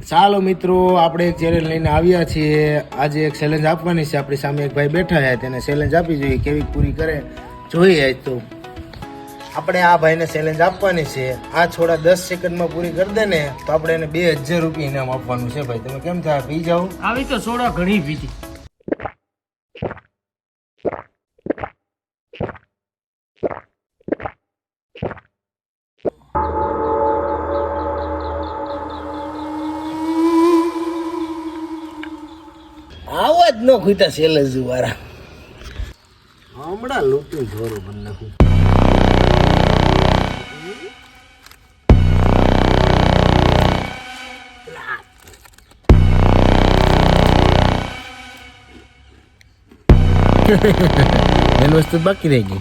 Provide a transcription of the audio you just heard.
ચાલો મિત્રો, આપણે એક ચેલેન્જ લઈને આવ્યા છીએ. આજે એક ચેલેન્જ આપવાની છે. આપણી સામે એક ભાઈ બેઠા છે, તેને ચેલેન્જ આપી જોઈએ, કેવી પૂરી કરે જોઈએ. તો આપણે આ ભાઈને ચેલેન્જ આપવાની છે. આ છોડા 10 સેકન્ડમાં પૂરી કરી દે ને તો આપણે એને 2000 રૂપિયા ઇનામ આપવાનું છે. ભાઈ તમે કેમ થાય પી જાઓ? આવી તો સોડા ઘણી પીધી. આવા જ ન ખૂટા ચેલેન્જ વાળા. હમણાં લૂંટી જોરું બની નાખું. એની વસ્તુ બાકી રહી ગઈ.